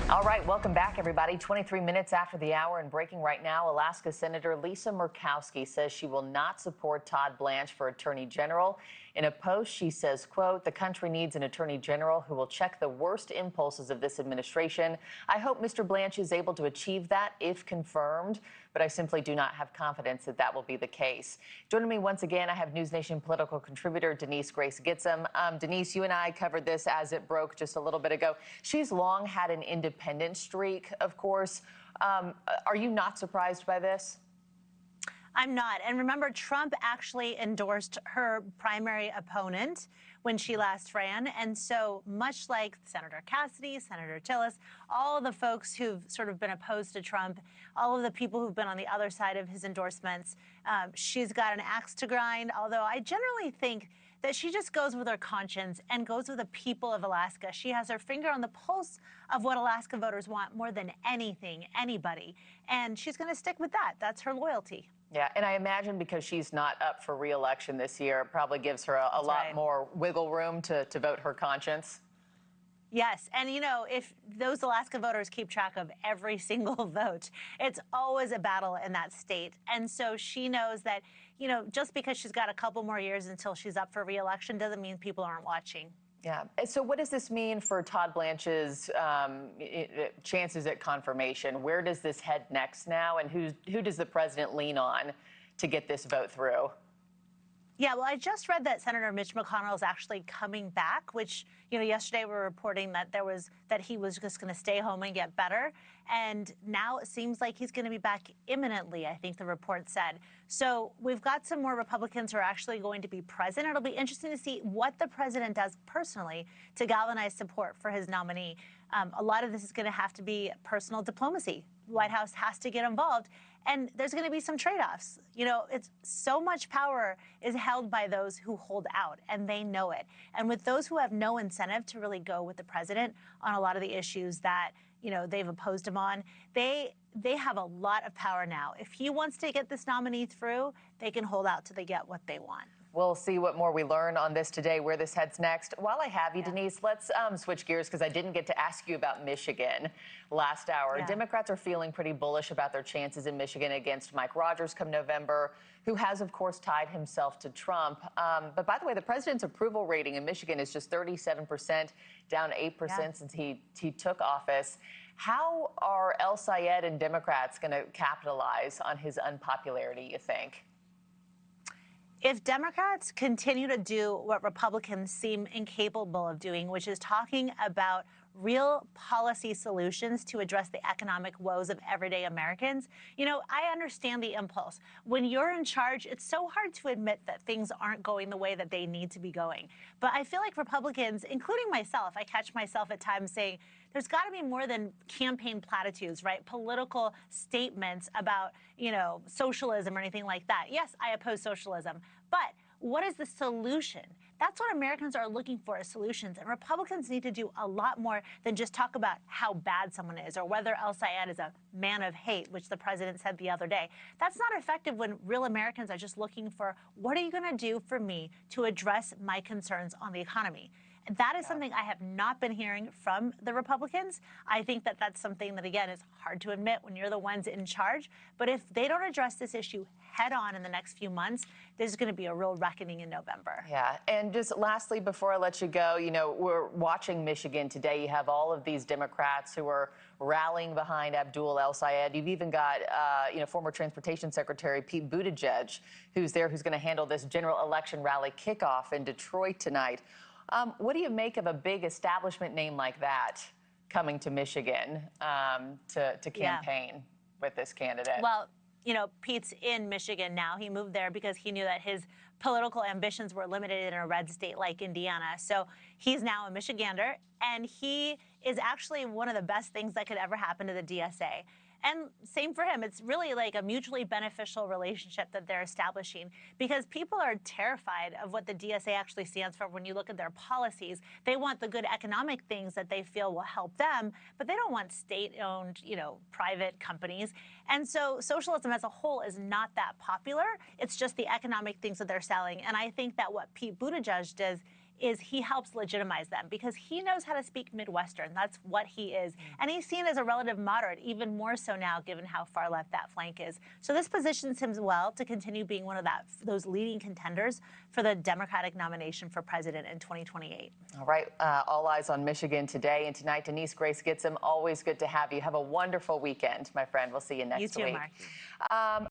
All right, welcome back, everybody. 23 minutes after the hour and breaking right now, Alaska Senator Lisa Murkowski says she will not support Todd Blanche for Attorney General. In a post, she says, quote, "The country needs an Attorney General who will check the worst impulses of this administration. I hope Mr. Blanche is able to achieve that if confirmed, but I simply do not have confidence that that will be the case." Joining me once again, I have NewsNation political contributor Denise Grace Gitsham. Denise, you and I covered this as it broke just a little bit ago. She's long had an independent streak, of course. Are you not surprised by this? I'm not. And remember, Trump actually endorsed her primary opponent when she last ran. And so much like Senator Cassidy, Senator Tillis, all of the folks who've sort of been opposed to Trump, all of the people who've been on the other side of his endorsements, she's got an axe to grind. Although I generally think that she just goes with her conscience and goes with the people of Alaska. She has her finger on the pulse of what Alaska voters want more than anything, anybody. And she's going to stick with that. That's her loyalty. Yeah, and I imagine because she's not up for re-election this year, it probably gives her a lot more wiggle room to vote her conscience. Yes, and you know, if those Alaska voters keep track of every single vote, it's always a battle in that state. And so she knows that, you know, just because she's got a couple more years until she's up for re-election doesn't mean people aren't watching. Yeah. So what does this mean for Todd Blanche's chances at confirmation? Where does this head next now? And who does the president lean on to get this vote through? Yeah, well, I just read that Senator Mitch McConnell is actually coming back, which, you know, yesterday we were reporting that he was just going to stay home and get better. And now it seems like he's going to be back imminently, I think the report said. So we've got some more Republicans who are actually going to be present. It'll be interesting to see what the president does personally to galvanize support for his nominee. A lot of this is going to have to be personal diplomacy. The White House has to get involved. And there's going to be some trade-offs. You know, it's so much power is held by those who hold out, and they know it. And with those who have no incentive to really go with the president on a lot of the issues that, you know, they've opposed him on, they have a lot of power now. If he wants to get this nominee through, they can hold out till they get what they want. We'll see what more we learn on this today, where this heads next. While I have you, Denise, let's switch gears because I didn't get to ask you about Michigan last hour. Democrats are feeling pretty bullish about their chances in Michigan against Mike Rogers come November, who has, of course, tied himself to Trump. But by the way, the president's approval rating in Michigan is just 37%, down 8% since he took office. How are El-Sayed and Democrats going to capitalize on his unpopularity, you think? If Democrats continue to do what Republicans seem incapable of doing, which is talking about real policy solutions to address the economic woes of everyday Americans, you know, I understand the impulse. When you're in charge, it's so hard to admit that things aren't going the way that they need to be going. But I feel like Republicans, including myself, I catch myself at times saying, there's got to be more than campaign platitudes, right? Political statements about, you know, socialism or anything like that. Yes, I oppose socialism, but what is the solution? That's what Americans are looking for, is solutions. And Republicans need to do a lot more than just talk about how bad someone is or whether El-Sayed is a man of hate, which the president said the other day. That's not effective when real Americans are just looking for, what are you going to do for me to address my concerns on the economy? That is something I have not been hearing from the Republicans. I think that that's something that, again, is hard to admit when you're the ones in charge. But if they don't address this issue head on in the next few months, there's going to be a real reckoning in November. Yeah. And just lastly, before I let you go, you know, we're watching Michigan today. You have all of these Democrats who are rallying behind Abdul El-Sayed. You've even got, you know, former Transportation Secretary Pete Buttigieg, who's there, who's going to handle this general election rally kickoff in Detroit tonight. What do you make of a big establishment name like that coming to Michigan to campaign with this candidate? Well, you know, Pete's in Michigan now. He moved there because he knew that his political ambitions were limited in a red state like Indiana. So he's now a Michigander, and he is actually one of the best things that could ever happen to the DSA. And same for him. It's really like a mutually beneficial relationship that they're establishing, because people are terrified of what the DSA actually stands for when you look at their policies. They want the good economic things that they feel will help them, but they don't want state-owned, you know, private companies. And so socialism as a whole is not that popular. It's just the economic things that they're selling. And I think that what Pete Buttigieg does is he helps legitimize them because he knows how to speak Midwestern. That's what he is. And he's seen as a relative moderate, even more so now, given how far left that flank is. So this positions him well to continue being one of those leading contenders for the Democratic nomination for president in 2028. All right. All eyes on Michigan today and tonight. Denise Grace Gitsham, always good to have you. Have a wonderful weekend, my friend. We'll see you next week. You too, Mark.